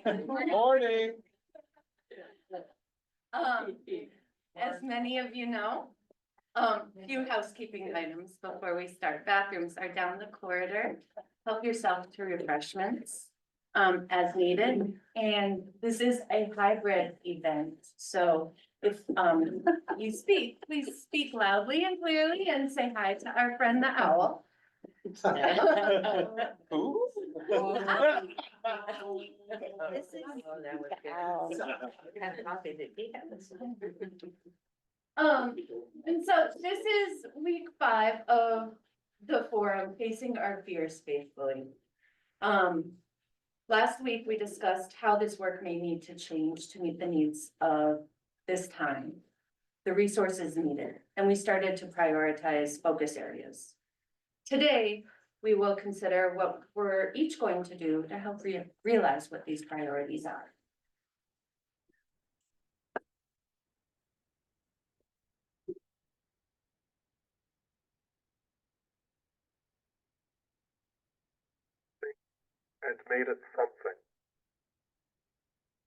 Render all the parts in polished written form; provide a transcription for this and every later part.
Morning. As many of you know, few housekeeping items before we start. Bathrooms are down the corridor. Help yourself to refreshments, as needed. And this is a hybrid event, so if, you speak, please speak loudly and clearly and say hi to our friend the owl. Who? This is- And so this is week 5 of the forum, Facing Our Fears Faithfully. Last week, we discussed how this work may need to change to meet the needs of this time, the resources needed, and we started to prioritize focus areas. Today, we will consider what we're each going to do to help realize what these priorities are. And made it something.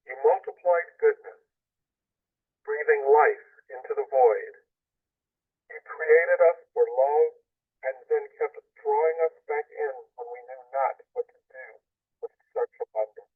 You multiplied goodness, breathing life into the void. You created us for love and then kept drawing us back in when we knew not what to do with such abundance.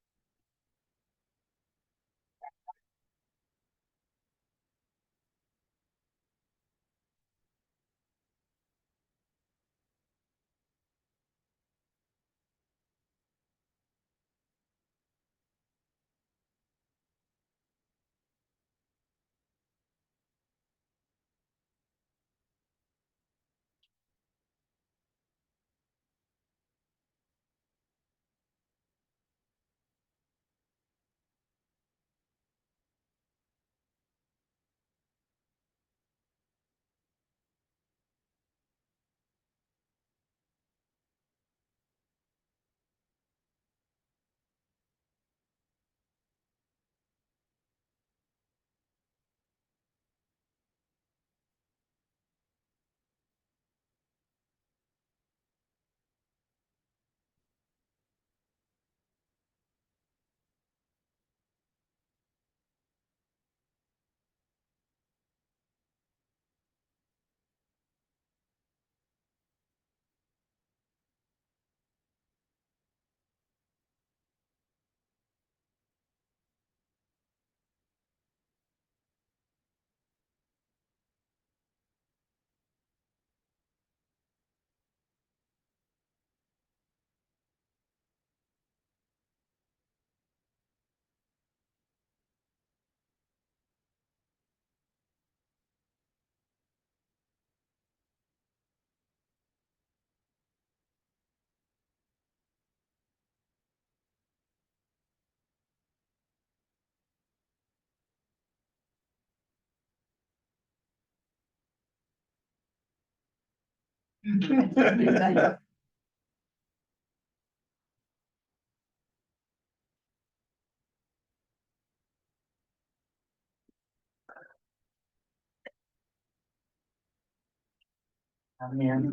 Man.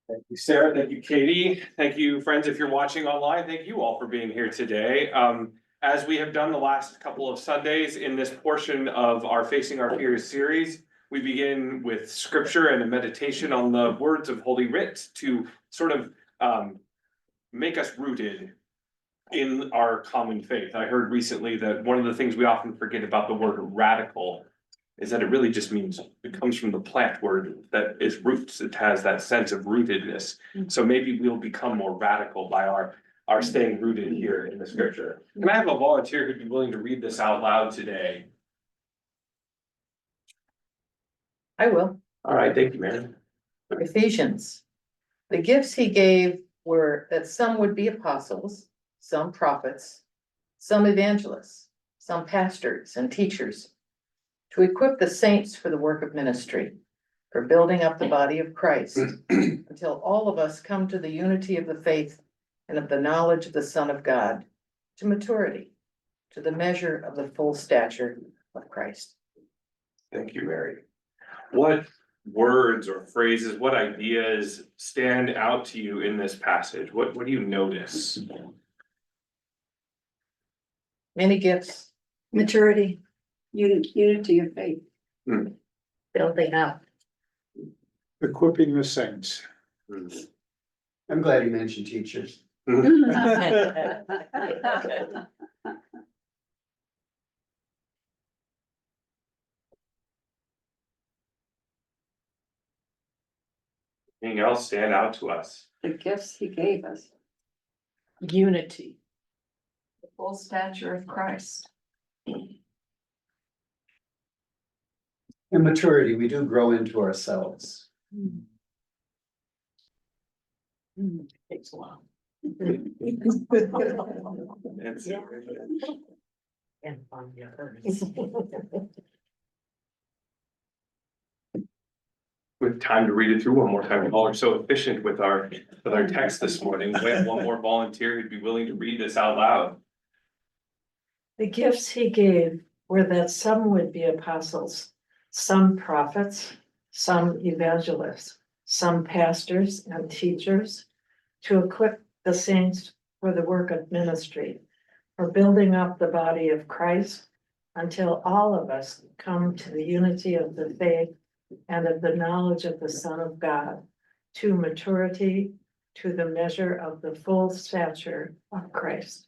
Thank you, Sarah. Thank you, Katie. Thank you, friends. If you're watching online, thank you all for being here today. As we have done the last couple of Sundays in this portion of our Facing Our Fears series, we begin with scripture and a meditation on the words of Holy Writ to sort of make us rooted in our common faith. I heard recently that one of the things we often forget about the word radical is that it really just means, it comes from the plant word that is roots. It has that sense of rootedness. So maybe we'll become more radical by our staying rooted here in the scripture. Can I have a volunteer who'd be willing to read this out loud today? I will. All right, thank you, Mary. Ephesians. The gifts he gave were that some would be apostles, some prophets, some evangelists, some pastors and teachers, to equip the saints for the work of ministry, for building up the body of Christ, until all of us come to the unity of the faith and of the knowledge of the Son of God, to maturity, to the measure of the full stature of Christ. Thank you, Mary. What words or phrases, what ideas stand out to you in this passage? What do you notice? Many gifts. Maturity, unity of faith. Building up. Equipping the saints. Hmm. I'm glad you mentioned teachers. Anything else stand out to us? The gifts he gave us. Unity. The full stature of Christ. In maturity, we do grow into ourselves. Takes a while. It's- And fun, yeah. With time to read it through one more time, you all are so efficient with our text this morning. We have one more volunteer who'd be willing to read this out loud. The gifts he gave were that some would be apostles, some prophets, some evangelists, some pastors and teachers, to equip the saints for the work of ministry, for building up the body of Christ, until all of us come to the unity of the faith and of the knowledge of the Son of God, to maturity, to the measure of the full stature of Christ.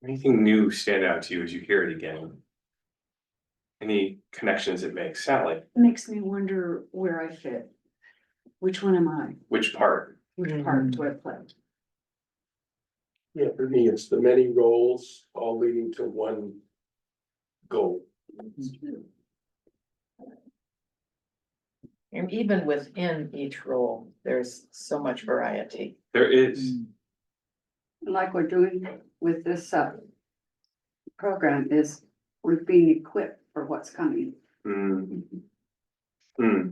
Anything new stand out to you as you hear it again? Any connections it makes? Sally, Makes me wonder where I fit. Which one am I? which part? Which part do I play? Yeah, for me, it's the many roles all leading to one goal. And even within each role, there's so much variety. There is. Like we're doing with this program is we're being equipped for what's coming. Hmm. Hmm.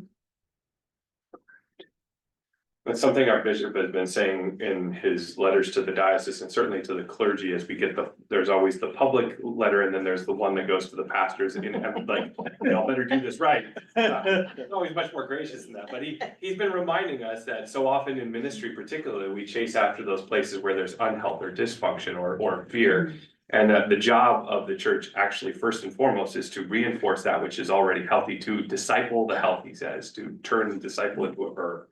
That's something our bishop has been saying in his letters to the diocese and certainly to the clergy as we get there's always the public letter and then there's the one that goes to the pastors and like, y'all better do this right. He's always much more gracious than that, but he's been reminding us that so often in ministry particularly, we chase after those places where there's unhealth or dysfunction or fear. And that the job of the church actually first and foremost is to reinforce that which is already healthy, to disciple the health, he says, to turn the disciple into a verb.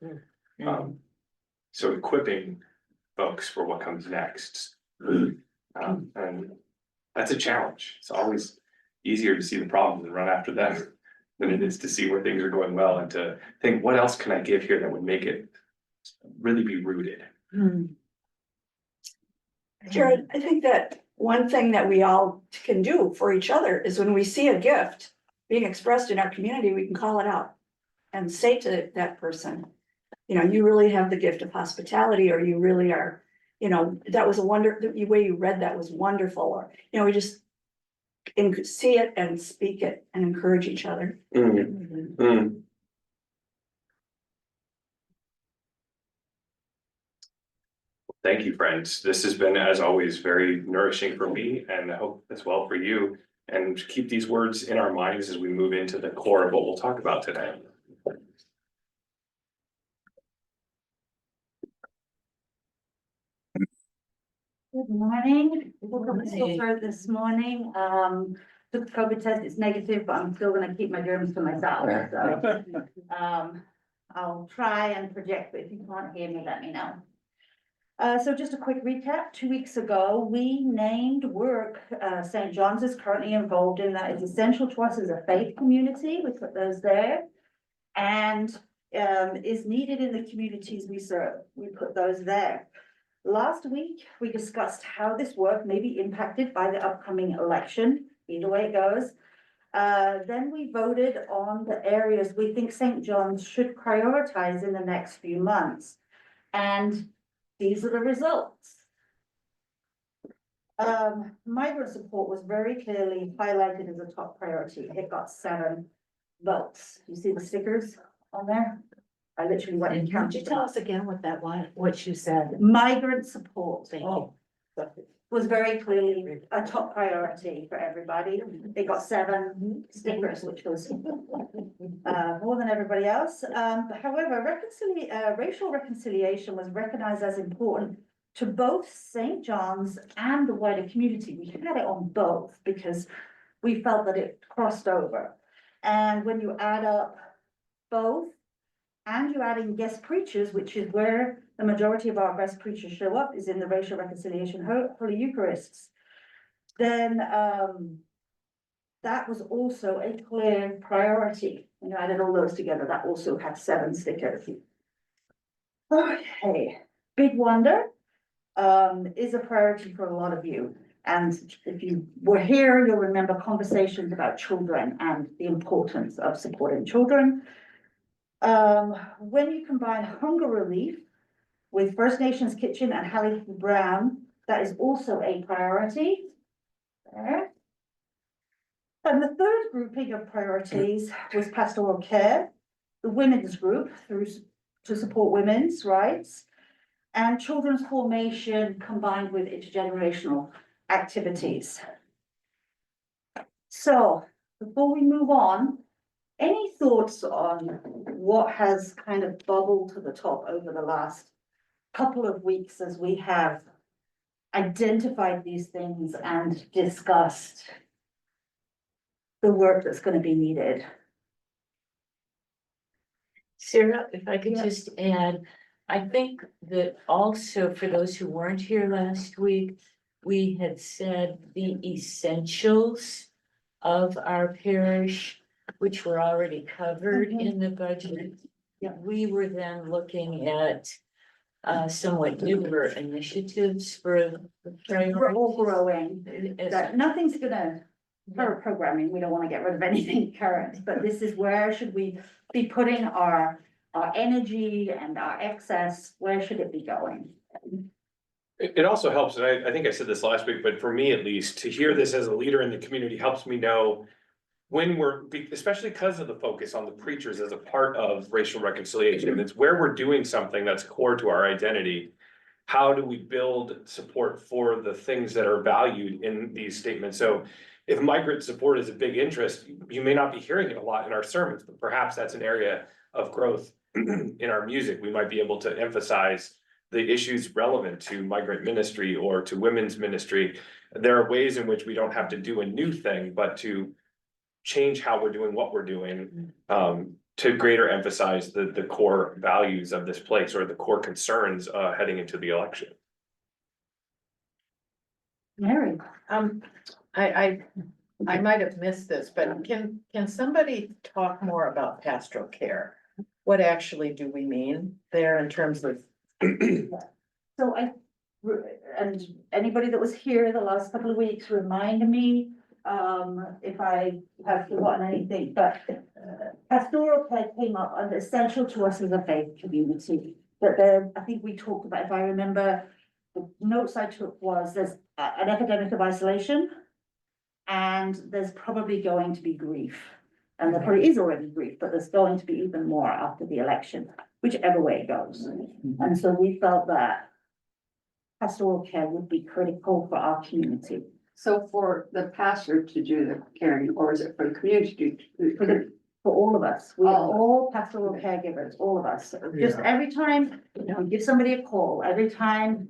So equipping folks for what comes next. And that's a challenge. It's always easier to see the problems and run after them than it is to see where things are going well and to think, what else can I give here that would make it really be rooted? Jared, I think that one thing that we all can do for each other is when we see a gift being expressed in our community, we can call it out and say to that person, you know, you really have the gift of hospitality, or you really are, you know, that was the way you read that was wonderful, or, you know, we just see it and speak it and encourage each other. Thank you, friends. This has been, as always, very nourishing for me and I hope as well for you. And keep these words in our minds as we move into the core of what we'll talk about today. Good morning. Welcome to for this morning. Took the COVID test, it's negative, but I'm still gonna keep my germs to myself, so. I'll try and project, but if you can't hear me, let me know. So just a quick recap. 2 weeks ago, we named work, St. John's is currently involved in that. It's essential to us as a faith community. We put those there. And is needed in the communities we serve. We put those there. Last week, we discussed how this work may be impacted by the upcoming election, either way it goes. Then we voted on the areas we think St. John's should prioritize in the next few months. And these are the results. Migrant support was very clearly highlighted as a top priority. It got 7 votes. You see the stickers on there? I literally went and Could counted. you tell us again what that was, what you said? Migrant support. Oh. was very clearly a top priority for everybody. They got 7 stickers, which was more than everybody else. However, racial reconciliation was recognized as important to both St. John's and the wider community. We had it on both because we felt that it crossed over. And when you add up both, and you add in guest preachers, which is where the majority of our guest preachers show up, is in the racial reconciliation Holy Eucharists, then that was also a clear priority. When you added all those together, that also had 7 stickers. Okay, Big Wonder is a priority for a lot of you. And if you were here, you'll remember conversations about children and the importance of supporting children. When you combine hunger relief with First Nations Kitchen and Hallie Brown, that is also a priority. There. And the third grouping of priorities was pastoral care, the women's group to support women's rights, and children's formation combined with intergenerational activities. So before we move on, any thoughts on what has kind of bubbled to the top over the last couple of weeks as we have identified these things and discussed the work that's going to be needed? Sarah, if I could Yeah. just add, I think that also for those who weren't here last week, we had said the essentials of our parish, which were already covered in the budget. Yeah. We were then looking at somewhat newer initiatives for the We're all growing. as- That nothing's gonna hurt programming. We don't want to get rid of anything current, but this is where should we be putting our energy and our excess? Where should it be going? It also helps, and I think I said this last week, but for me at least, to hear this as a leader in the community helps me know when especially because of the focus on the preachers as a part of racial reconciliation, it's where we're doing something that's core to our identity. How do we build support for the things that are valued in these statements? So if migrant support is a big interest, you may not be hearing it a lot in our sermons, but perhaps that's an area of growth in our music. We might be able to emphasize the issues relevant to migrant ministry or to women's ministry. There are ways in which we don't have to do a new thing, but to change how we're doing what we're doing, to greater emphasize the core values of this place or the core concerns heading into the election. Mary? I might have missed this, but can somebody talk more about pastoral care? What actually do we mean there in terms of? So and anybody that was here the last couple of weeks, remind me, if I have forgotten anything, but pastoral care came up and essential to us as a faith community. But there, I think we talked about, if I remember, the notes I took was there's an epidemic of isolation, and there's probably going to be grief. And there probably is already grief, but there's going to be even more after the election, whichever way it goes. And so we felt that pastoral care would be critical for our community. So for the pastor to do the caring, or is it for the community to do? For all of us, we are All of us. all pastoral caregivers, all of us. Just every time, you give somebody a call, every time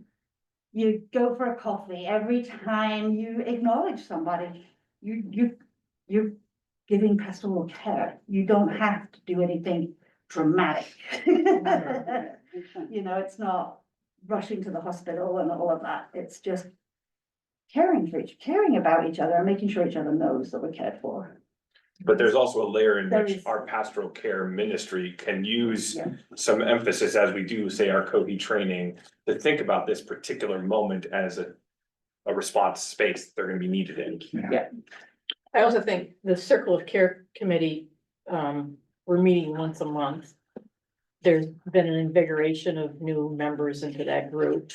you go for a coffee, every time you acknowledge somebody, you're giving pastoral care. You don't have to do anything dramatic. You know, it's not rushing to the hospital and all of that. It's just caring about each other and making sure each other knows that we're cared for. But there's also a layer in There which is. our pastoral care ministry can use Yeah. some emphasis as we do, say, our Kobe training, to think about this particular moment as a response space they're gonna be needed in. I also think the Circle of Care Committee, we're meeting once a month. There's been an invigoration of new members into that group.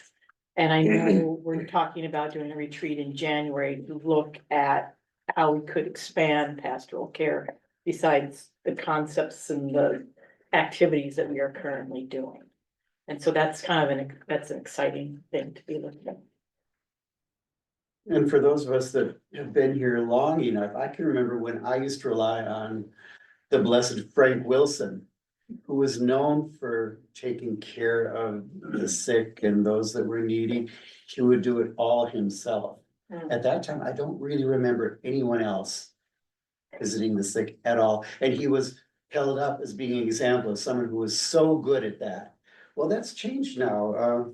And I know we're talking about doing a retreat in January to look at how we could expand pastoral care besides the concepts and the activities that we are currently doing. And so that's kind of that's an exciting thing to be looking at. And for those of us that have been here long enough, I can remember when I used to rely on the blessed Frank Wilson, who was known for taking care of the sick and those that were needy. He would do it all himself. At that time, I don't really remember anyone else visiting the sick at all. And he was held up as being an example of someone who was so good at that. Well, that's changed now.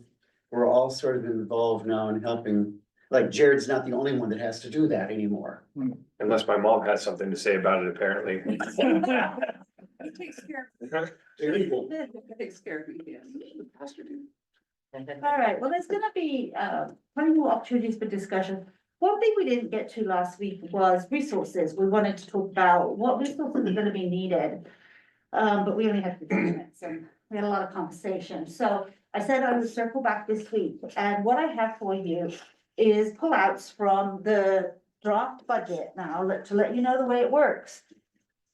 We're all sort of involved now in helping, like Jared's not the only one that has to do that anymore. Unless my mom has something to say about it, apparently. He takes care, There you go. takes care of me, yes. All right, well, there's gonna be plenty more opportunities for discussion. One thing we didn't get to last week was resources. We wanted to talk about what resources are gonna be needed. But we only had 15 minutes and we had a lot of conversation. So I said I would circle back this week, and what I have for you is pullouts from the draft budget now, to let you know the way it works.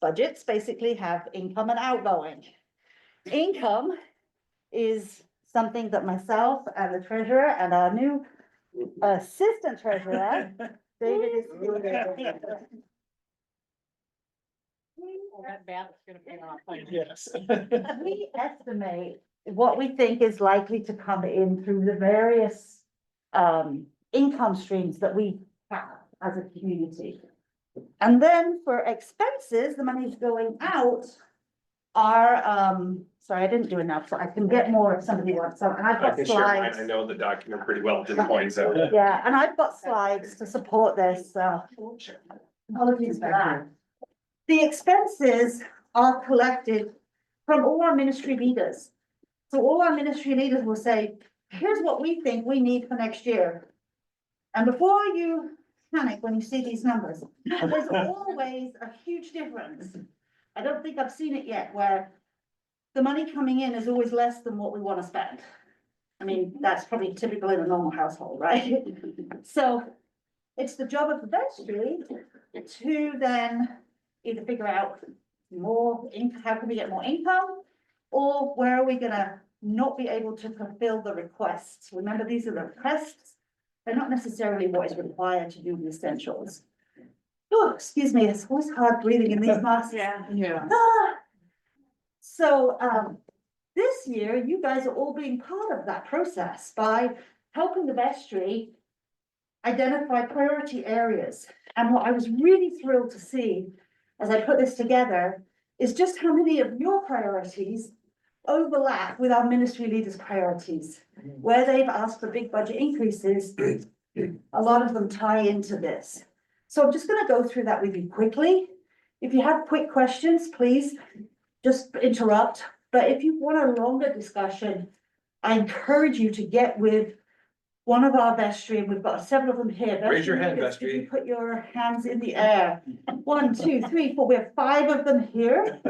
Budgets basically have income and outgoing. Income is something that myself and the treasurer and our new assistant treasurer, David is. Yes. We estimate what we think is likely to come in through the various income streams that we have as a community. And then for expenses, the money's going out are, sorry, I didn't do enough, so I can get more if somebody wants some, and I've I got can share mine. I slides. know the document pretty well at this point, so. Yeah, and I've got slides to support this, so. Apologies for that. The expenses are collected from all our ministry leaders. So all our ministry leaders will say, here's what we think we need for next year. And before you panic when you see these numbers, there's always a huge difference. I don't think I've seen it yet where the money coming in is always less than what we want to spend. I mean, that's probably typical in a normal household, right? So it's the job of the vestry to then either figure out more income, how can we get more income? Or where are we gonna not be able to fulfill the requests? Remember, these are the requests. They're not necessarily what is required to do the essentials. Oh, excuse me, it's always hard breathing in these masks. Yeah. Ah. So, this year, you guys are all being part of that process by helping the vestry identify priority areas. And what I was really thrilled to see as I put this together is just how many of your priorities overlap with our ministry leaders' priorities. Where they've asked for big budget increases, a lot of them tie into this. So I'm just gonna go through that with you quickly. If you have quick questions, please just interrupt. But if you want a longer discussion, I encourage you to get with one of our vestry, and we've got several of them here. Raise your hand, leaders, vestry. if you put your hands in the air. 1, 2, 3, 4, we have 5 of them here.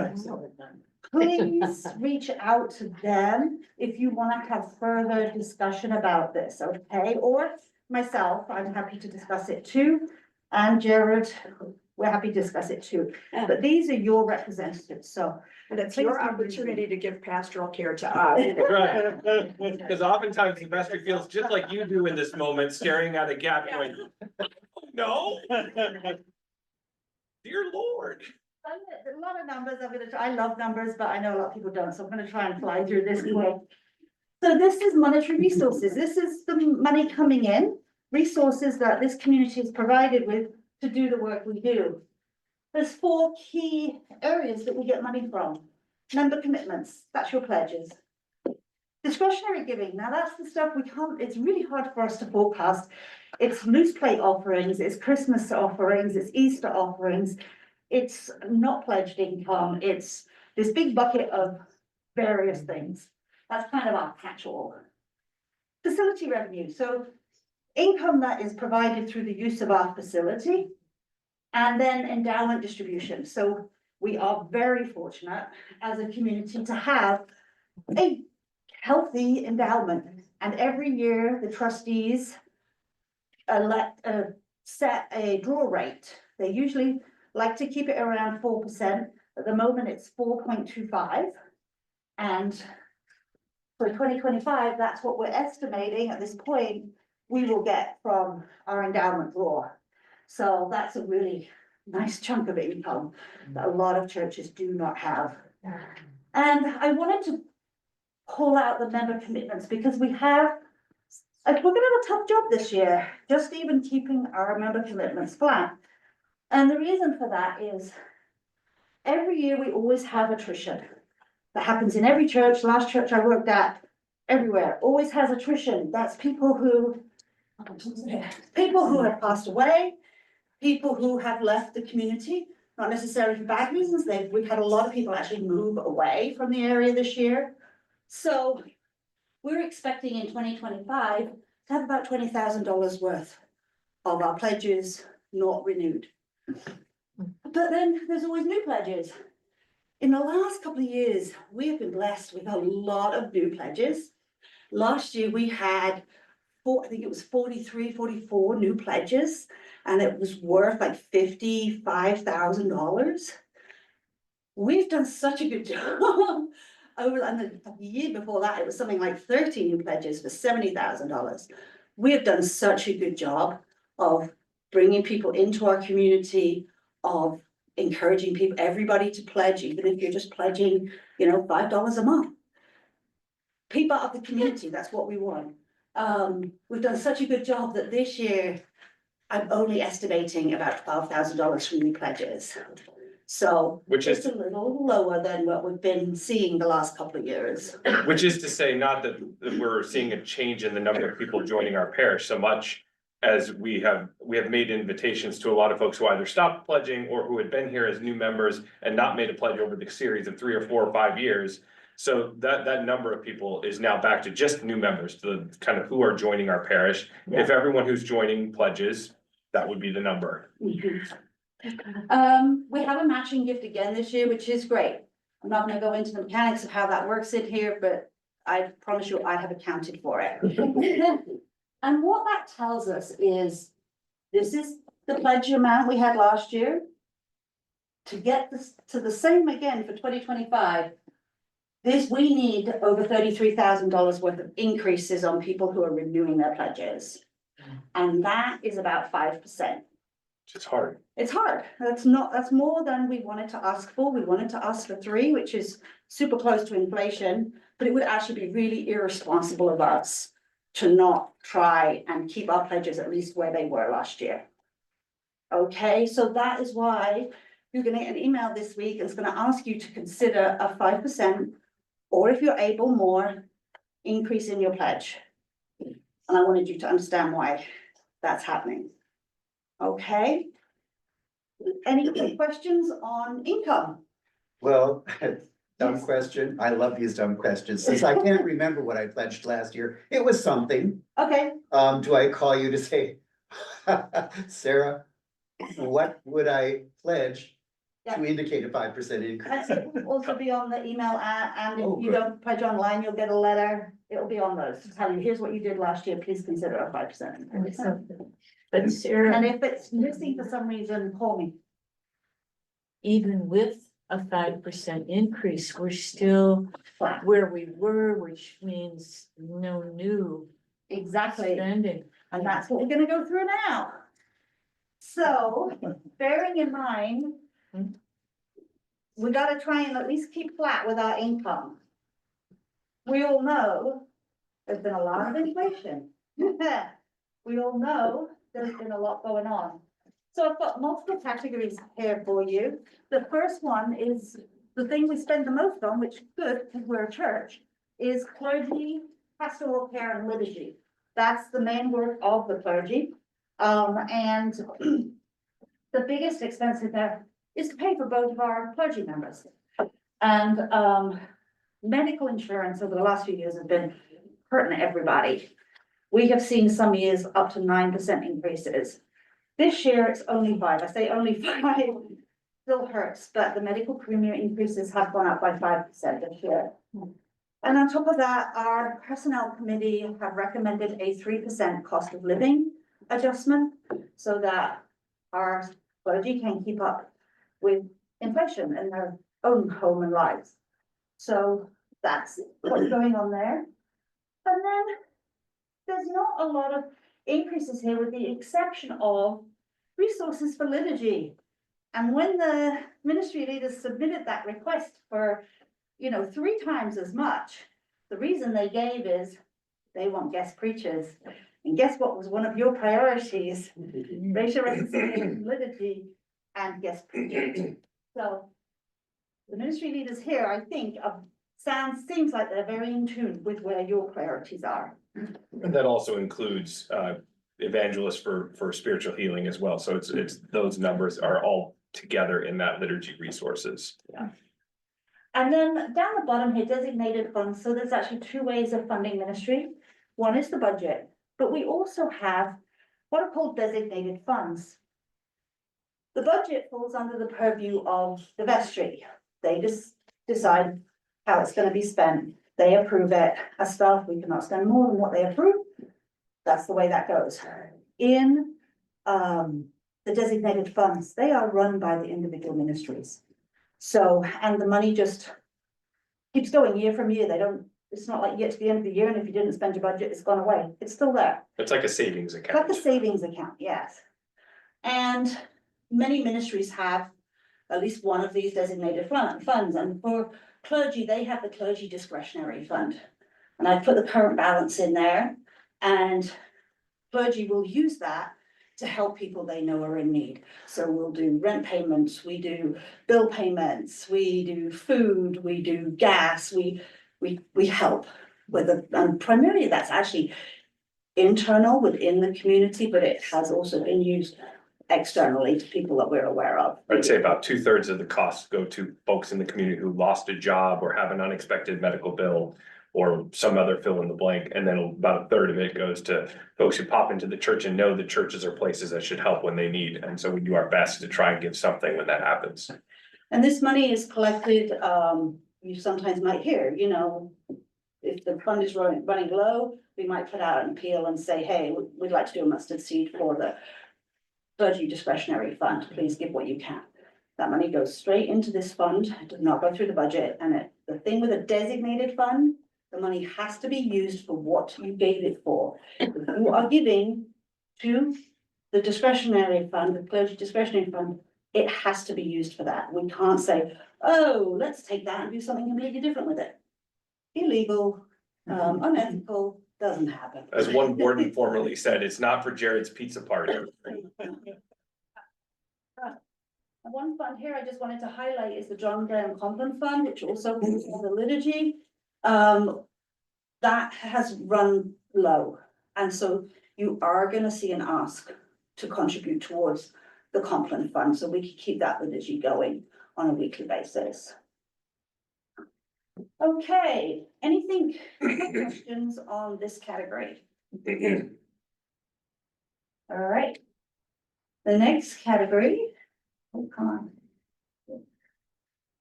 Please reach out to them if you want to have further discussion about this, okay? Or myself, I'm happy to discuss it too. And Jared, we're happy to discuss it too. But these are your representatives, so. And it's your opportunity to give pastoral care to us. Right, because oftentimes the vestry feels just like you do in this moment, staring at a gap going, no. Dear Lord. A lot of numbers, I love numbers, but I know a lot of people don't, so I'm gonna try and fly through this quick. So this is monetary resources. This is the money coming in, resources that this community is provided with to do the work we do. There's 4 key areas that we get money from. Member commitments, that's your pledges. Discretionary giving, now that's the stuff we can't, it's really hard for us to forecast. It's loose plate offerings, it's Christmas offerings, it's Easter offerings. It's not pledged income, it's this big bucket of various things. That's kind of our catch-all. Facility revenue, so income that is provided through the use of our facility. And then endowment distribution, so we are very fortunate as a community to have a healthy endowment. And every year, the trustees set a draw rate. They usually like to keep it around 4%. At the moment, it's 4.25. And for 2025, that's what we're estimating at this point we will get from our endowment drawer. So that's a really nice chunk of income that a lot of churches do not have. And I wanted to pull out the member commitments because we're gonna have a tough job this year, just even keeping our member commitments flat. And the reason for that is every year we always have attrition. That happens in every church. Last church I worked at, everywhere, always has attrition. That's people who have passed away, people who have left the community, not necessarily for bad reasons. We've had a lot of people actually move away from the area this year. So we're expecting in 2025 to have about $20,000 worth of our pledges not renewed. But then there's always new pledges. In the last couple of years, we have been blessed with a lot of new pledges. Last year we had I think it was 43, 44 new pledges, and it was worth like $55,000. We've done such a good job. And the year before that, it was something like 30 new pledges for $70,000. We have done such a good job of bringing people into our community, of encouraging people, everybody to pledge, even if you're just pledging, $5 a month. Be part of the community, that's what we want. We've done such a good job that this year, I'm only estimating about $12,000 from new pledges. So Which is, it's a little lower than what we've been seeing the last couple of years. which is to say, not that we're seeing a change in the number of people joining our parish so much as we have made invitations to a lot of folks who either stopped pledging or who had been here as new members and not made a pledge over the series of 3 or 4 or 5 years. So that number of people is now back to just new members, the kind of who are joining our parish. Yeah. If everyone who's joining pledges, that would be the number. We have a matching gift again this year, which is great. I'm not gonna go into the mechanics of how that works in here, but I promise you I have accounted for it. And what that tells us is, this is the pledge amount we had last year. To get this to the same again for 2025, we need over $33,000 worth of increases on people who are renewing their pledges. And that is about 5%. It's hard. It's hard. That's more than we wanted to ask for. We wanted to ask for 3, which is super close to inflation, but it would actually be really irresponsible of us to not try and keep our pledges at least where they were last year. Okay, so that is why you're gonna get an email this week that's gonna ask you to consider a 5%, or if you're able, more increase in your pledge. And I wanted you to understand why that's happening. Okay. Any questions on income? Well, dumb question. I love these dumb questions. Since I can't remember what I pledged last year, it was something. Okay, Do I call you to say, Sarah, what would I pledge to indicate a 5% increase? it will also be on the email, and Oh, if you good. don't pledge online, you'll get a letter. It'll be on those to tell you, here's what you did last year, please consider a 5%. But Sarah, And if it's missing for some reason, call me. even with a 5% increase, we're still Flat. where we were, which means no new Exactly. spending. And that's what we're gonna go through now. So, bearing in mind, we gotta try and at least keep flat with our income. We all know there's been a lot of inflation. We all know there's been a lot going on. So I've got multiple categories here for you. The first one is the thing we spend the most on, which is good because we're a church, is clergy, pastoral care and liturgy. That's the main work of the clergy. And the biggest expense in there is to pay for both of our clergy members. And medical insurance over the last few years has been hurting everybody. We have seen some years up to 9% increases. This year, it's only 5%. I say only 5%. Still hurts, but the medical premium increases have gone up by 5% this year. And on top of that, our personnel committee have recommended a 3% cost of living adjustment so that our clergy can keep up with inflation in their own home and lives. So that's what's going on there. And then there's not a lot of increases here with the exception of resources for liturgy. And when the ministry leaders submitted that request for, 3 times as much, the reason they gave is they want guest preachers. And guess what was one of your priorities? Racial reconciliation, liturgy, and guest preachers. So the ministry leaders here, I think, seems like they're very in tune with where your priorities are. And that also includes evangelists for spiritual healing as well. So it's those numbers are all together in that liturgy resources. And then down the bottom here, designated funds. So there's actually 2 ways of funding ministry. One is the budget, but we also have what are called designated funds. The budget falls under the purview of the vestry. They just decide how it's going to be spent. They approve it. As staff, we cannot spend more than what they approve. That's the way that goes. In the designated funds, they are run by the individual ministries. So, and the money just keeps going year from year. It's not like you get to the end of the year and if you didn't spend your budget, it's gone away. It's still there. It's like a savings account. Like a savings account, yes. And many ministries have at least one of these designated funds. And for clergy, they have the clergy discretionary fund. And I put the current balance in there, and clergy will use that to help people they know are in need. So we'll do rent payments, we do bill payments, we do food, we do gas, we help with it. And primarily that's actually internal within the community, but it has also been used externally to people that we're aware of. I'd say about 2/3 of the costs go to folks in the community who lost a job or have an unexpected medical bill or some other fill in the blank. And then about 1/3 of it goes to folks who pop into the church and know the churches are places that should help when they need. And so we do our best to try and give something when that happens. And this money is collected, you sometimes might hear, if the fund is running low, we might put out an appeal and say, hey, we'd like to do a mustard seed for the clergy discretionary fund, please give what you can. That money goes straight into this fund, it does not go through the budget, and the thing with a designated fund, the money has to be used for what you gave it for. If you are giving to the discretionary fund, the clergy discretionary fund, it has to be used for that. We can't say, oh, let's take that and do something completely different with it. Illegal, unethical, doesn't happen. As one warden formerly said, it's not for Jared's pizza party. One fund here I just wanted to highlight is the John Graham Conklin Fund, which also comes from the liturgy. That has run low, and so you are gonna see an ask to contribute towards the Conklin Fund, so we can keep that liturgy going on a weekly basis. Okay, any questions on this category? All right. The next category, oh, come on,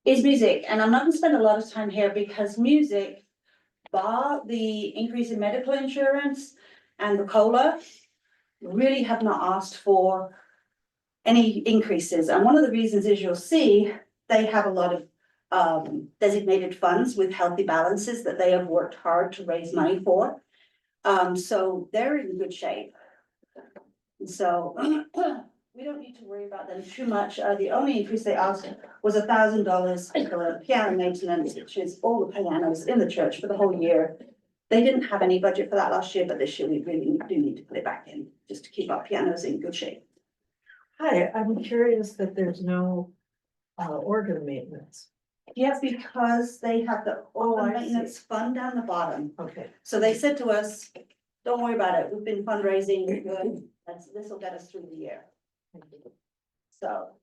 is music, and I'm not gonna spend a lot of time here because music, bar the increase in medical insurance and the COLA, really have not asked for any increases. And one of the reasons is you'll see they have a lot of designated funds with healthy balances that they have worked hard to raise money for. So they're in good shape. And so we don't need to worry about them too much. The only increase they asked was $1,000 for piano maintenance, which is all the pianos in the church for the whole year. They didn't have any budget for that last year, but this year we really do need to put it back in, just to keep our pianos in good shape. Hi, I'm curious that there's no organ maintenance. Yes, because they have the Oh, I organ maintenance fund down the bottom. Okay. So they said to us, don't worry about it. We've been fundraising. We're good. This will get us through the year. So.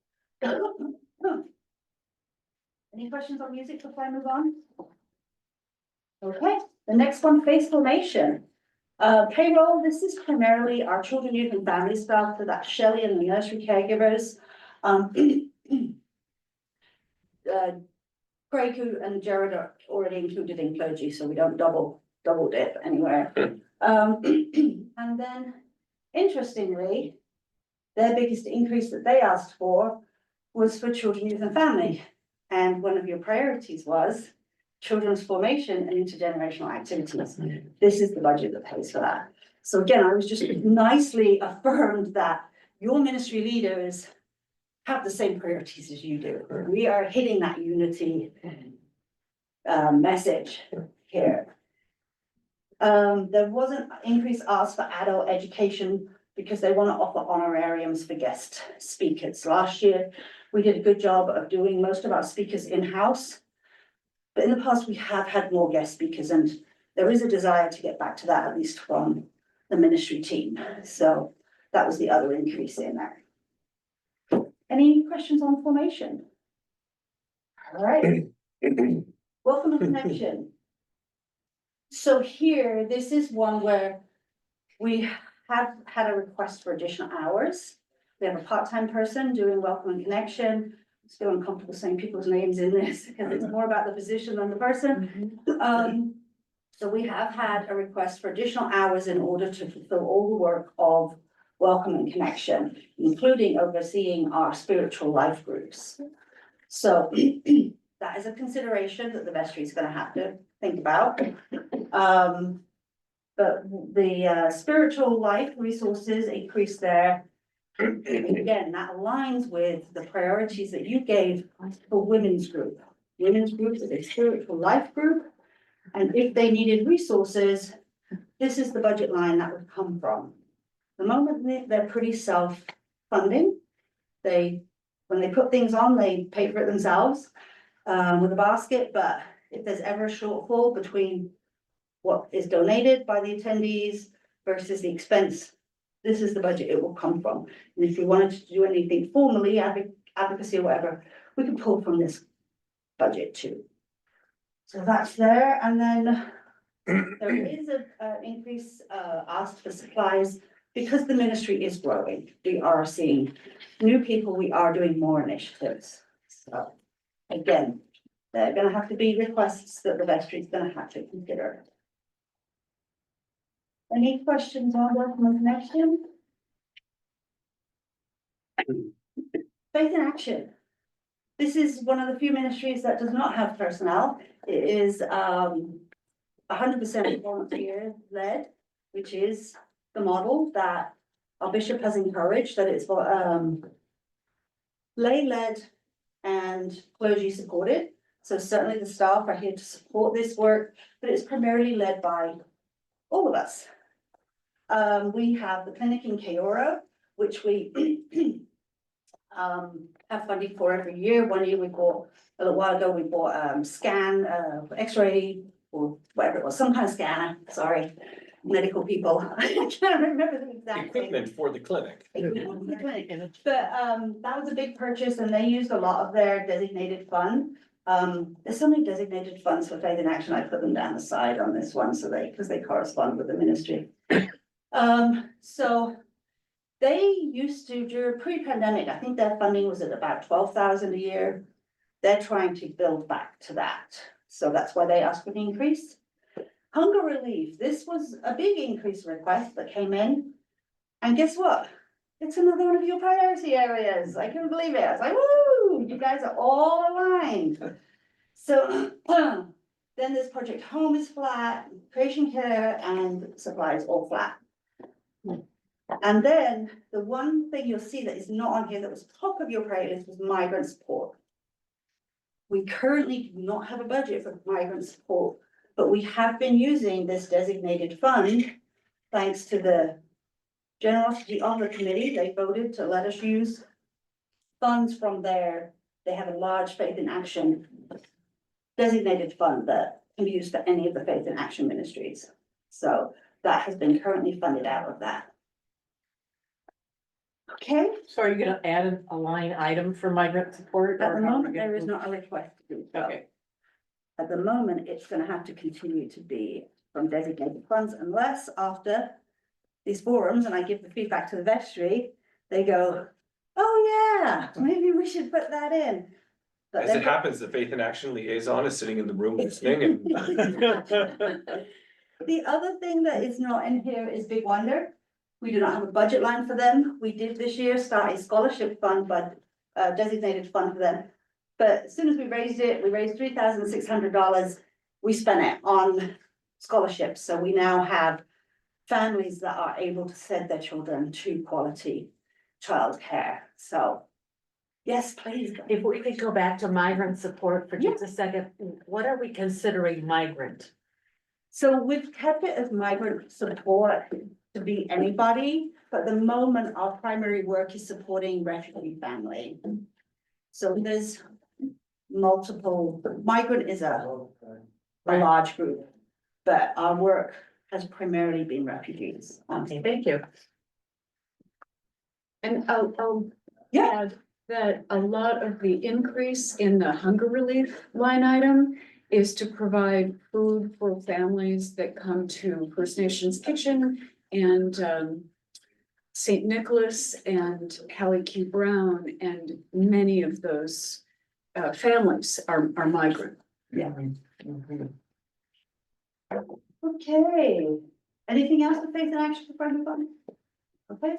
Any questions on music before I move on? Okay, the next one, Faith Formation. Payroll, this is primarily our children, youth and family staff, so that's Shelley and the nursery caregivers. Craig and Jared are already included in clergy, so we don't double dip anywhere. And then, interestingly, their biggest increase that they asked for was for children, youth and family. And one of your priorities was children's formation and intergenerational activities. This is the budget that pays for that. So again, I was just nicely affirmed that your ministry leaders have the same priorities as you do. We are hitting that unity message here. There was an increase asked for adult education because they want to offer honorariums for guest speakers. Last year, we did a good job of doing most of our speakers in-house. But in the past, we have had more guest speakers, and there is a desire to get back to that, at least from the ministry team. So that was the other increase in there. Any questions on formation? All right. Welcome to Connection. So here, this is one where we have had a request for additional hours. We have a part-time person doing Welcome and Connection. Still uncomfortable saying people's names in this because it's more about the position than the person. So we have had a request for additional hours in order to fulfill all the work of Welcome and Connection, including overseeing our spiritual life groups. So that is a consideration that the vestry is going to have to think about. But the spiritual life resources increased there. Again, that aligns with the priorities that you gave for women's group. Women's group is a spiritual life group. And if they needed resources, this is the budget line that would come from. The moment they're pretty self-funding, when they put things on, they pay for it themselves with a basket. But if there's ever a shortfall between what is donated by the attendees versus the expense, this is the budget it will come from. And if we wanted to do anything formally, advocacy or whatever, we can pull from this budget too. So that's there. And then there is an increase asked for supplies because the ministry is growing. We are seeing new people. We are doing more initiatives. So again, there are going to have to be requests that the vestry is going to have to consider. Any questions on Welcome and Connection? Faith in Action. This is one of the few ministries that does not have personnel. It is 100% volunteer led, which is the model that our bishop has encouraged, that it's lay led and clergy supported. So certainly the staff are here to support this work, but it's primarily led by all of us. We have the clinic in Keora, which we have funding for every year. One year we bought, a little while ago, we bought scan, x-ray, or whatever it was, some kind of scanner, sorry, medical people. I can't remember the exact thing. Equipment for the clinic. Equipment for the clinic. But that was a big purchase and they used a lot of their designated fund. There's so many designated funds for Faith in Action. I put them down the side on this one because they correspond with the ministry. So they used to, during pre-pandemic, I think their funding was at about 12,000 a year. They're trying to build back to that. So that's why they asked for the increase. Hunger relief. This was a big increase request that came in. And guess what? It's another one of your priority areas. I couldn't believe it. I was like, woo, you guys are all aligned. So then this Project Home is flat, Creation Care and supplies all flat. And then the one thing you'll see that is not on here that was top of your priority list was migrant support. We currently do not have a budget for migrant support, but we have been using this designated fund thanks to the generosity of the committee. They voted to let us use funds from there. They have a large Faith in Action designated fund that can be used for any of the Faith in Action ministries. So that has been currently funded out of that. Okay, So are you gonna add a line item for migrant support? at or the how are we moment, gonna there is move? not a request to do so. Okay, At the moment, it's gonna have to continue to be from designated funds unless after these forums, and I give the feedback to the vestry, they go, oh yeah, maybe we should put that in. But As it then- happens, the Faith in Action liaison is sitting in the room listening and. The other thing that is not in here is Big Wonder. We do not have a budget line for them. We did this year start a scholarship fund, but designated fund for them. But as soon as we raised it, we raised $3,600. We spent it on scholarships. So we now have families that are able to send their children to quality childcare. So, yes, please. If we could go back to migrant support for just a second, what are we considering migrant? So we've kept it as migrant support to be anybody, but at the moment our primary work is supporting refugee family. So there's multiple, migrant is a large group, but our work has primarily been refugees. Okay, thank you. And I'll Yeah. add that a lot of the increase in the hunger relief line item is to provide food for families that come to First Nations Kitchen and St. Nicholas and Hallie Q. Brown, and many of those families are migrant. Yeah. Okay, anything else with Faith in Action before I move on? Okay.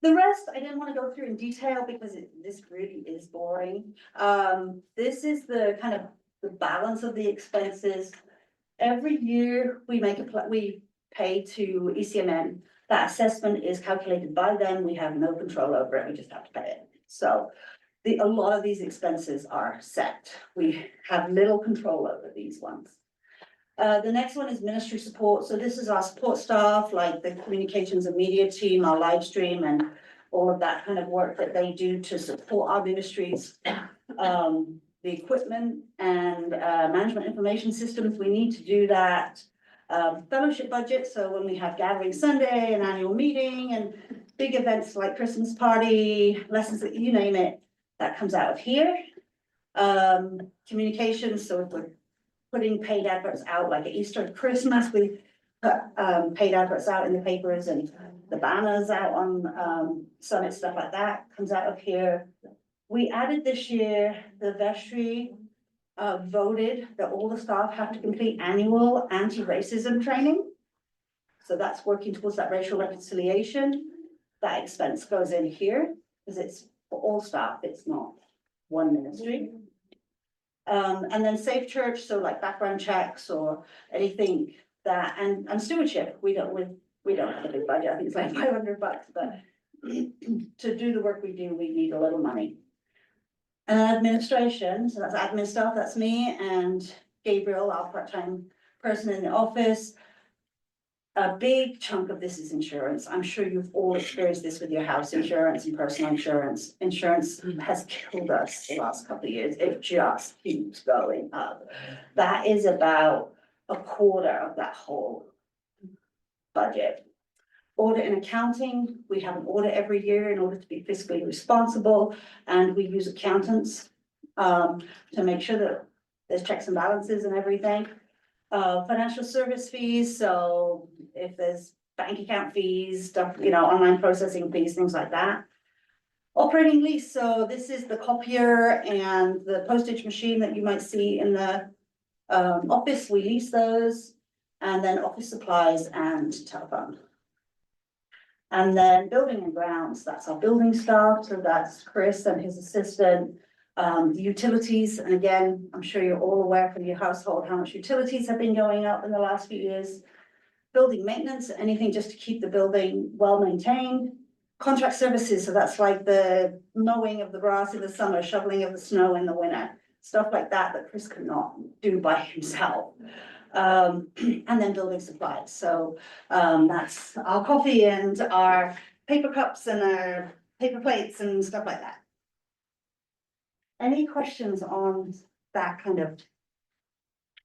The rest, I didn't want to go through in detail because this really is boring. This is the kind of the balance of the expenses. Every year, we we pay to ECMN. That assessment is calculated by them. We have no control over it. We just have to pay it. So a lot of these expenses are set. We have little control over these ones. The next one is ministry support. So this is our support staff, like the communications and media team, our live stream, and all of that kind of work that they do to support our ministries. The equipment and management information systems, we need to do that. Fellowship budget, so when we have Gathering Sunday, an annual meeting, and big events like Christmas party, lessons, that you name it, that comes out of here. Communications, so if we're putting paid adverts out, like at Easter and Christmas, we put paid adverts out in the papers, and the banners out on Summit, stuff like that, comes out of here. We added this year, the vestry voted that all the staff have to complete annual anti-racism training. So that's working towards that racial reconciliation. That expense goes in here, because it's for all staff, it's not one ministry. And then Safe Church, so like background checks or anything that, and stewardship, we don't have a big budget, I think it's like $500, but to do the work we do, we need a little money. Administration, so that's admin staff, that's me and Gabriel, our part-time person in the office. A big chunk of this is insurance. I'm sure you've all experienced this with your house insurance and personal insurance. Insurance has killed us the last couple of years. It just keeps going up. That is about a quarter of that whole budget. Audit and accounting, we have an audit every year in order to be fiscally responsible, and we use accountants to make sure that there's checks and balances and everything. Financial service fees, so if there's bank account fees, stuff, online processing fees, things like that. Operating lease, so this is the copier and the postage machine that you might see in the office, we lease those. And then office supplies and telephone. And then building and grounds, that's our building staff, so that's Chris and his assistant. The utilities, and again, I'm sure you're all aware from your household how much utilities have been going up in the last few years. Building maintenance, anything just to keep the building well maintained. Contract services, so that's like the mowing of the grass in the summer, shoveling of the snow in the winter, stuff like that that Chris could not do by himself. And then building supplies, so that's our coffee and our paper cups and our paper plates and stuff like that. Any questions on that kind of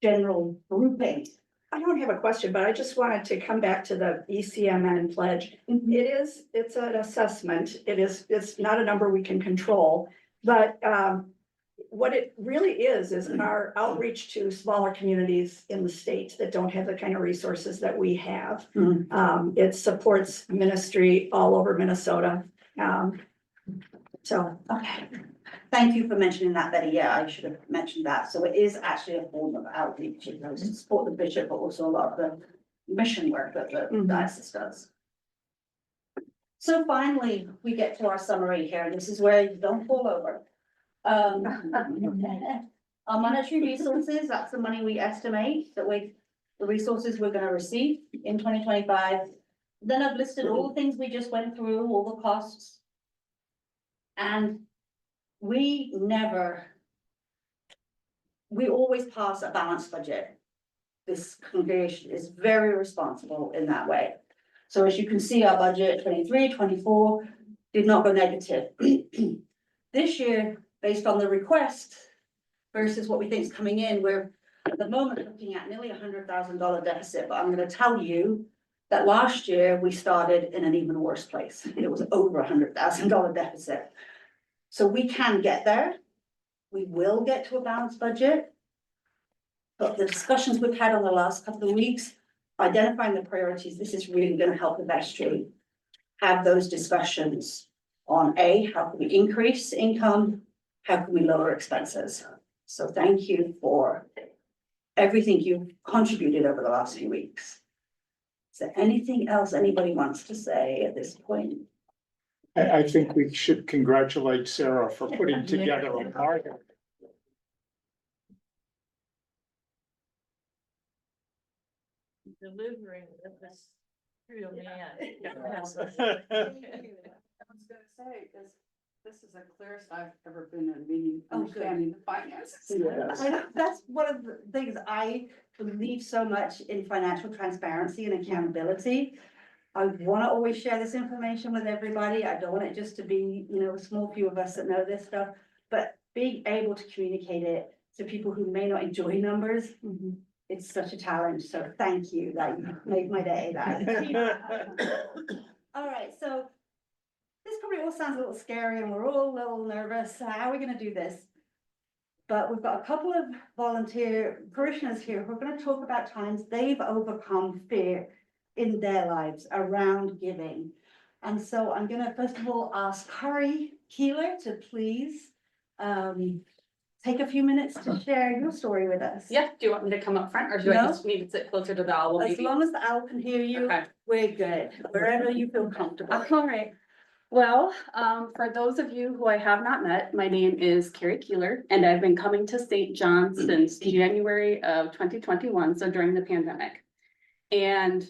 general grouping? I don't have a question, but I just wanted to come back to the ECMN pledge. It's an assessment. It's not a number we can control, but what it really is our outreach to smaller communities in the state that don't have the kind of resources that we have. It supports ministry all over Minnesota. So, okay. Thank you for mentioning that, Betty. Yeah, I should have mentioned that. So it is actually a form of outreach, to support the bishop, but also a lot of the mission work that the diocese does. So finally, we get to our summary here. This is where you don't fall over. Our monetary resources, that's the money we estimate that the resources we're gonna receive in 2025. Then I've listed all the things we just went through, all the costs. And we always pass a balanced budget. This congregation is very responsible in that way. So as you can see, our budget 23, 24 did not go negative. This year, based on the request versus what we think is coming in, we're at the moment looking at nearly $100,000 deficit, but I'm gonna tell you that last year we started in an even worse place. It was over $100,000 deficit. So we can get there. We will get to a balanced budget. But the discussions we've had on the last couple of weeks, identifying the priorities, this is really gonna help the vestry have those discussions on how can we increase income? How can we lower expenses? So thank you for everything you've contributed over the last few weeks. Is there anything else anybody wants to say at this point? I think we should congratulate Sarah for putting together a market. Delivering with this real man. I was gonna say, this is the clearest I've ever been in a meeting Oh, good. understanding the finances. That's one of the things I believe so much in financial transparency and accountability. I wanna always share this information with everybody. I don't want it just to be, a small few of us that know this stuff. But being able to communicate it to people who may not enjoy numbers, it's such a challenge. So thank you, that you made my day. All right, so this probably all sounds a little scary and we're all a little nervous. How are we gonna do this? But we've got a couple of volunteer parishioners here who are gonna talk about times they've overcome fear in their lives around giving. And so I'm gonna first of all ask Kari Keeler to please take a few minutes to share your story with us. Yeah, do you want me to come up front or do I No. just need to sit closer to the owl? As Maybe? long as the owl can hear you, Okay. we're good, wherever you feel comfortable. All right. Well, for those of you who I have not met, my name is Carrie Keeler and I've been coming to St. John's since January of 2021, so during the pandemic. And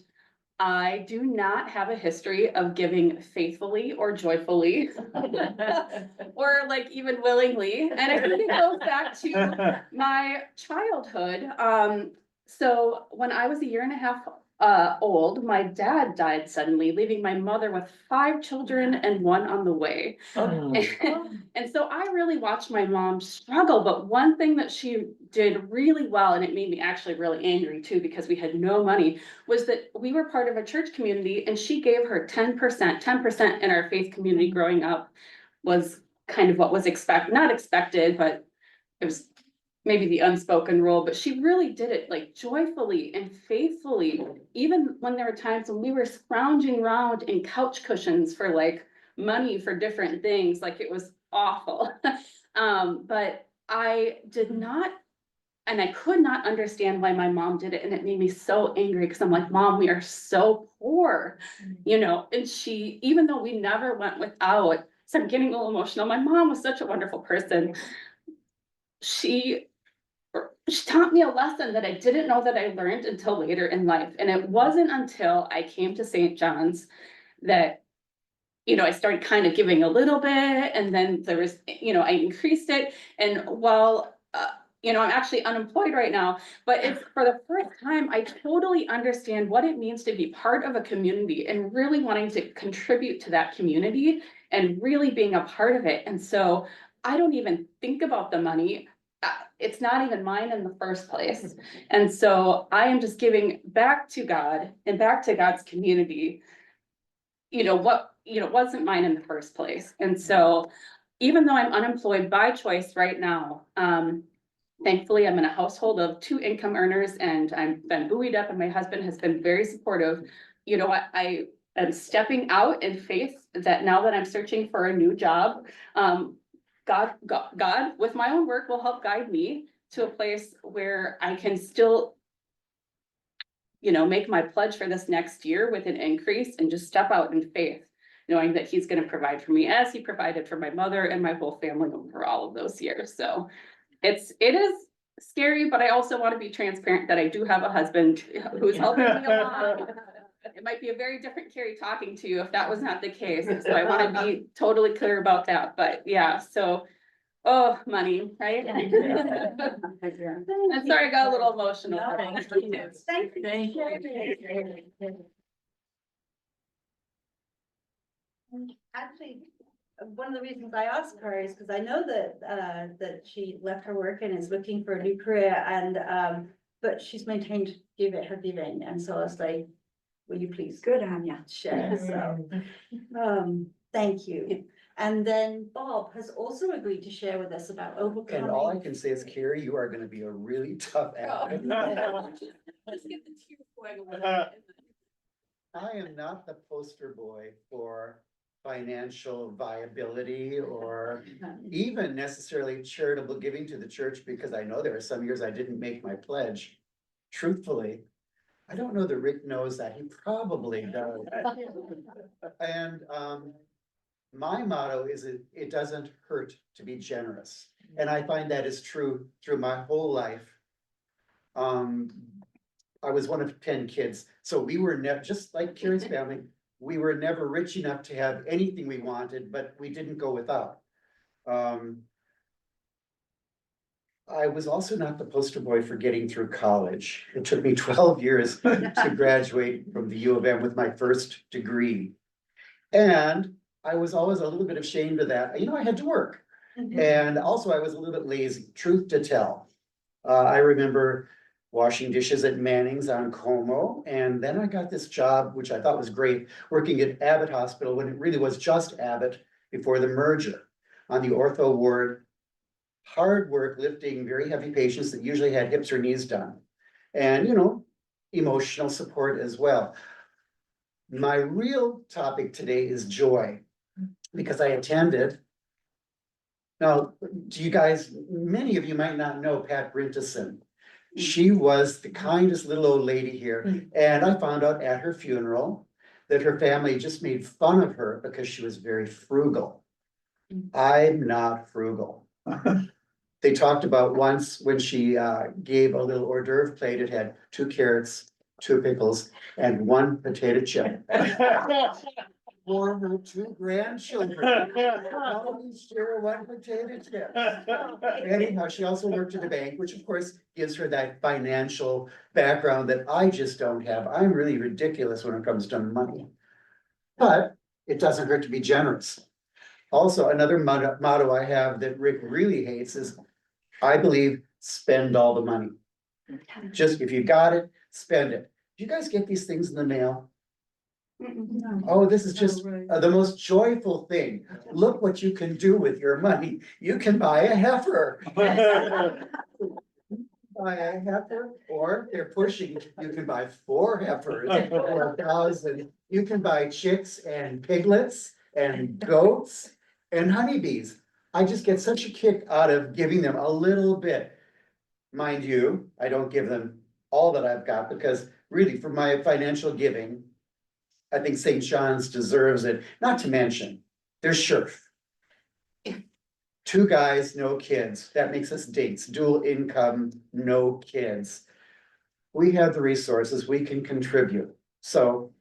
I do not have a history of giving faithfully or joyfully or like even willingly. And I think it goes back to my childhood. So when I was a year and a half old, my dad died suddenly, leaving my mother with 5 children and 1 on the way. And so I really watched my mom struggle, but one thing that she did really well, and it made me actually really angry too, because we had no money, was that we were part of a church community and she gave her 10% in our faith community growing up was kind of what was not expected, but it was maybe the unspoken rule, but she really did it like joyfully and faithfully, even when there were times when we were scrounging around in couch cushions for like money for different things, like it was awful. But I did not, and I could not understand why my mom did it, and it made me so angry, because I'm like, Mom, we are so poor, and she, even though we never went without, so I'm getting a little emotional, my mom was such a wonderful person. She taught me a lesson that I didn't know that I learned until later in life. And it wasn't until I came to St. John's that, I started kind of giving a little bit, and then there was, I increased it. And while, I'm actually unemployed right now, but it's for the first time, I totally understand what it means to be part of a community and really wanting to contribute to that community and really being a part of it. And so I don't even think about the money. It's not even mine in the first place. And so I am just giving back to God and back to God's community, what wasn't mine in the first place. And so even though I'm unemployed by choice right now, thankfully I'm in a household of 2 income earners and I've been buoyed up and my husband has been very supportive. I am stepping out in faith that now that I'm searching for a new job, God, with my own work, will help guide me to a place where I can still, make my pledge for this next year with an increase and just step out in faith, knowing that he's going to provide for me as he provided for my mother and my whole family over all of those years. So it is scary, but I also want to be transparent that I do have a husband who's helping me along. It might be a very different Carrie talking to you if that was not the case, so I want to be totally clear about that, but yeah, so. Oh, money, right? I'm sorry, I got a little emotional. No, Thank thank you. you. Thank you. Thank you. Actually, one of the reasons I asked her is because I know that she left her work and is looking for a new career and, but she's maintained her giving, and so I was like, will you please Good on ya. share, so, thank you. And then Bob has also agreed to share with us about overcoming. And all I can say is, Carrie, you are gonna be a really tough advocate. Let's get the tears going a little. I am not the poster boy for financial viability or even necessarily charitable giving to the church, because I know there are some years I didn't make my pledge. Truthfully, I don't know that Rick knows that. He probably does. And, my motto is it doesn't hurt to be generous. And I find that is true through my whole life. I was one of 10 kids, so we were never, just like Carrie's family, we were never rich enough to have anything we wanted, but we didn't go without. I was also not the poster boy for getting through college. It took me 12 years to graduate from the U of M with my first degree. And I was always a little bit ashamed of that. You know, I had to work. And also I was a little bit lazy, truth to tell. I remember washing dishes at Manning's on Como. And then I got this job, which I thought was great, working at Abbott Hospital when it really was just Abbott before the merger, on the ortho ward. Hard work lifting very heavy patients that usually had hips or knees done. And, you know, emotional support as well. My real topic today is joy, because I attended. Now, do you guys, many of you might not know Pat Brinteson. She was the kindest little old lady here, and I found out at her funeral that her family just made fun of her because she was very frugal. I'm not frugal. They talked about once when she gave a little hors d'oeuvre plate, it had 2 carrots, 2 pickles, and 1 potato chip. For her 2 grandchildren. How do you share 1 potato chip? Anyhow, she also worked at the bank, which of course gives her that financial background that I just don't have. I'm really ridiculous when it comes to money. But it doesn't hurt to be generous. Also, another motto I have that Rick really hates is, I believe, spend all the money. Just if you got it, spend it. Do you guys get these things in the mail? Oh, this is just the most joyful thing. Look what you can do with your money. You can buy a heifer. Buy a heifer, or they're pushing, you can buy 4 heifers or 1,000. You can buy chicks and piglets and goats and honeybees. I just get such a kick out of giving them a little bit. Mind you, I don't give them all that I've got, because really for my financial giving, I think St. John's deserves it, not to mention, there's Scherf. 2 guys, no kids, that makes us dates, dual income, no kids. We have the resources, we can contribute, so.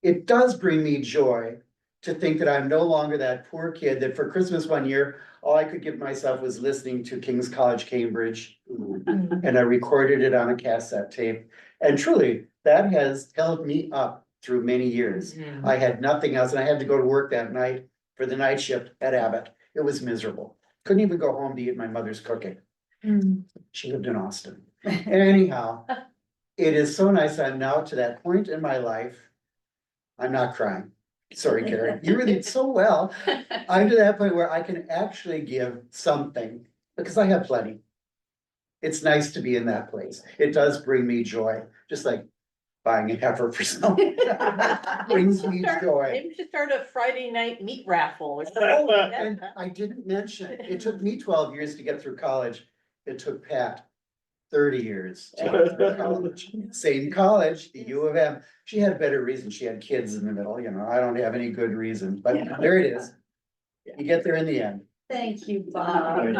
It does bring me joy to think that I'm no longer that poor kid that for Christmas one year, all I could give myself was listening to King's College, Cambridge. And I recorded it on a cassette tape, and truly, that has held me up through many years. I had nothing else, and I had to go to work that night for the night shift at Abbott. It was miserable. Couldn't even go home to eat my mother's cooking. She lived in Austin. Anyhow, it is so nice. I'm now to that point in my life. I'm not crying. Sorry, Karen. You really did so well. I'm to that point where I can actually give something because I have plenty. It's nice to be in that place. It does bring me joy, just like buying a heifer for someone. Brings me joy. Maybe we should start a Friday night meat raffle or Oh, something. and I didn't mention, it took me 12 years to get through college. It took Pat 30 years to get through college. Same college, the U of M. She had a better reason. She had kids in the middle, you know, I don't have any good reason, but there it is. You get there in the end. Thank you, Bob.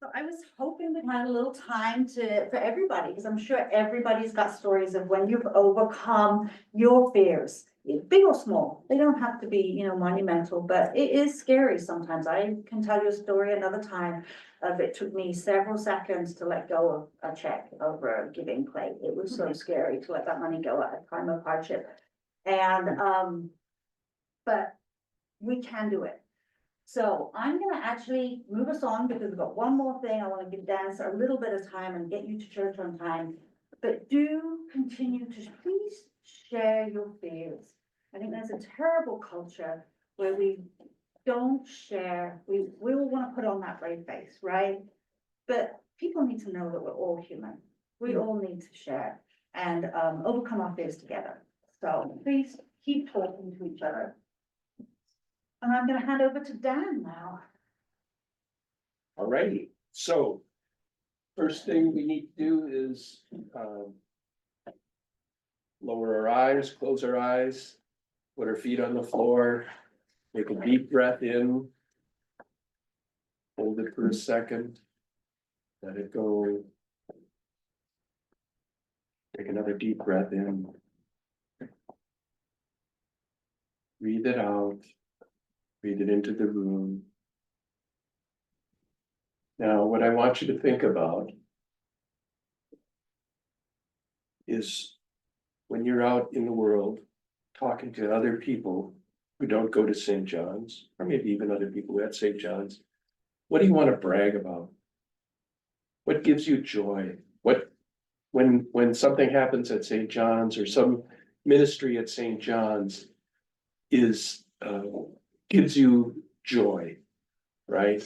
So I was hoping we'd have a little time for everybody, because I'm sure everybody's got stories of when you've overcome your fears, big or small. They don't have to be, monumental, but it is scary sometimes. I can tell you a story another time of it took me several seconds to let go of a check over a giving plate. It was so scary to let that money go at a time of hardship. And, but we can do it. So I'm gonna actually move us on because we've got one more thing. I want to give Dan a little bit of time and get you to church on time. But do continue to please share your fears. I think there's a terrible culture where we don't share. We all want to put on that brave face, right? But people need to know that we're all human. We all need to share and overcome our fears together. So please keep talking to each other. And I'm gonna hand over to Dan now. Alrighty, so first thing we need to do is lower our eyes, close our eyes, put our feet on the floor, take a deep breath in. Hold it for a second. Let it go. Take another deep breath in. Breathe it out. Breathe it into the room. Now, what I want you to think about is when you're out in the world talking to other people who don't go to St. John's, or maybe even other people at St. John's, what do you want to brag about? What gives you joy? When something happens at St. John's or some ministry at St. John's is gives you joy, right?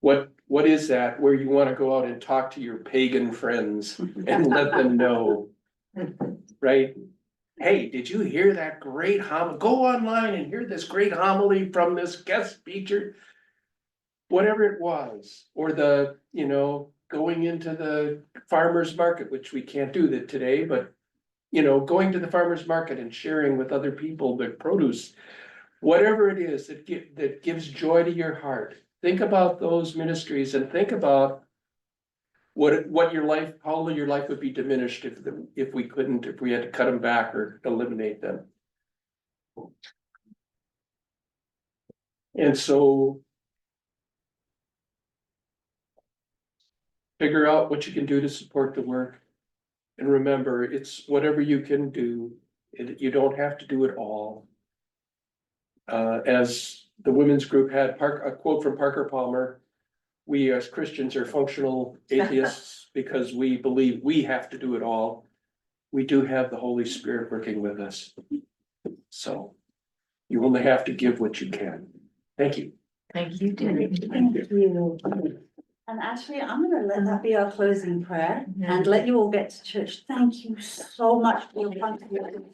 What is that where you want to go out and talk to your pagan friends and let them know, right? Hey, did you hear that great homily? Go online and hear this great homily from this guest speaker. Whatever it was, or going into the farmer's market, which we can't do that today, but going to the farmer's market and sharing with other people the produce. Whatever it is that gives joy to your heart, think about those ministries and think about what your life, how your life would be diminished if we had to cut them back or eliminate them. And so figure out what you can do to support the work. And remember, it's whatever you can do. You don't have to do it all. As the women's group had a quote from Parker Palmer, we as Christians are functional atheists because we believe we have to do it all. We do have the Holy Spirit working with us. So you only have to give what you can. Thank you. Thank you, Terry. Thank you. And actually, I'm gonna let that be our closing prayer and let you all get to church. Thank you so much for your contribution.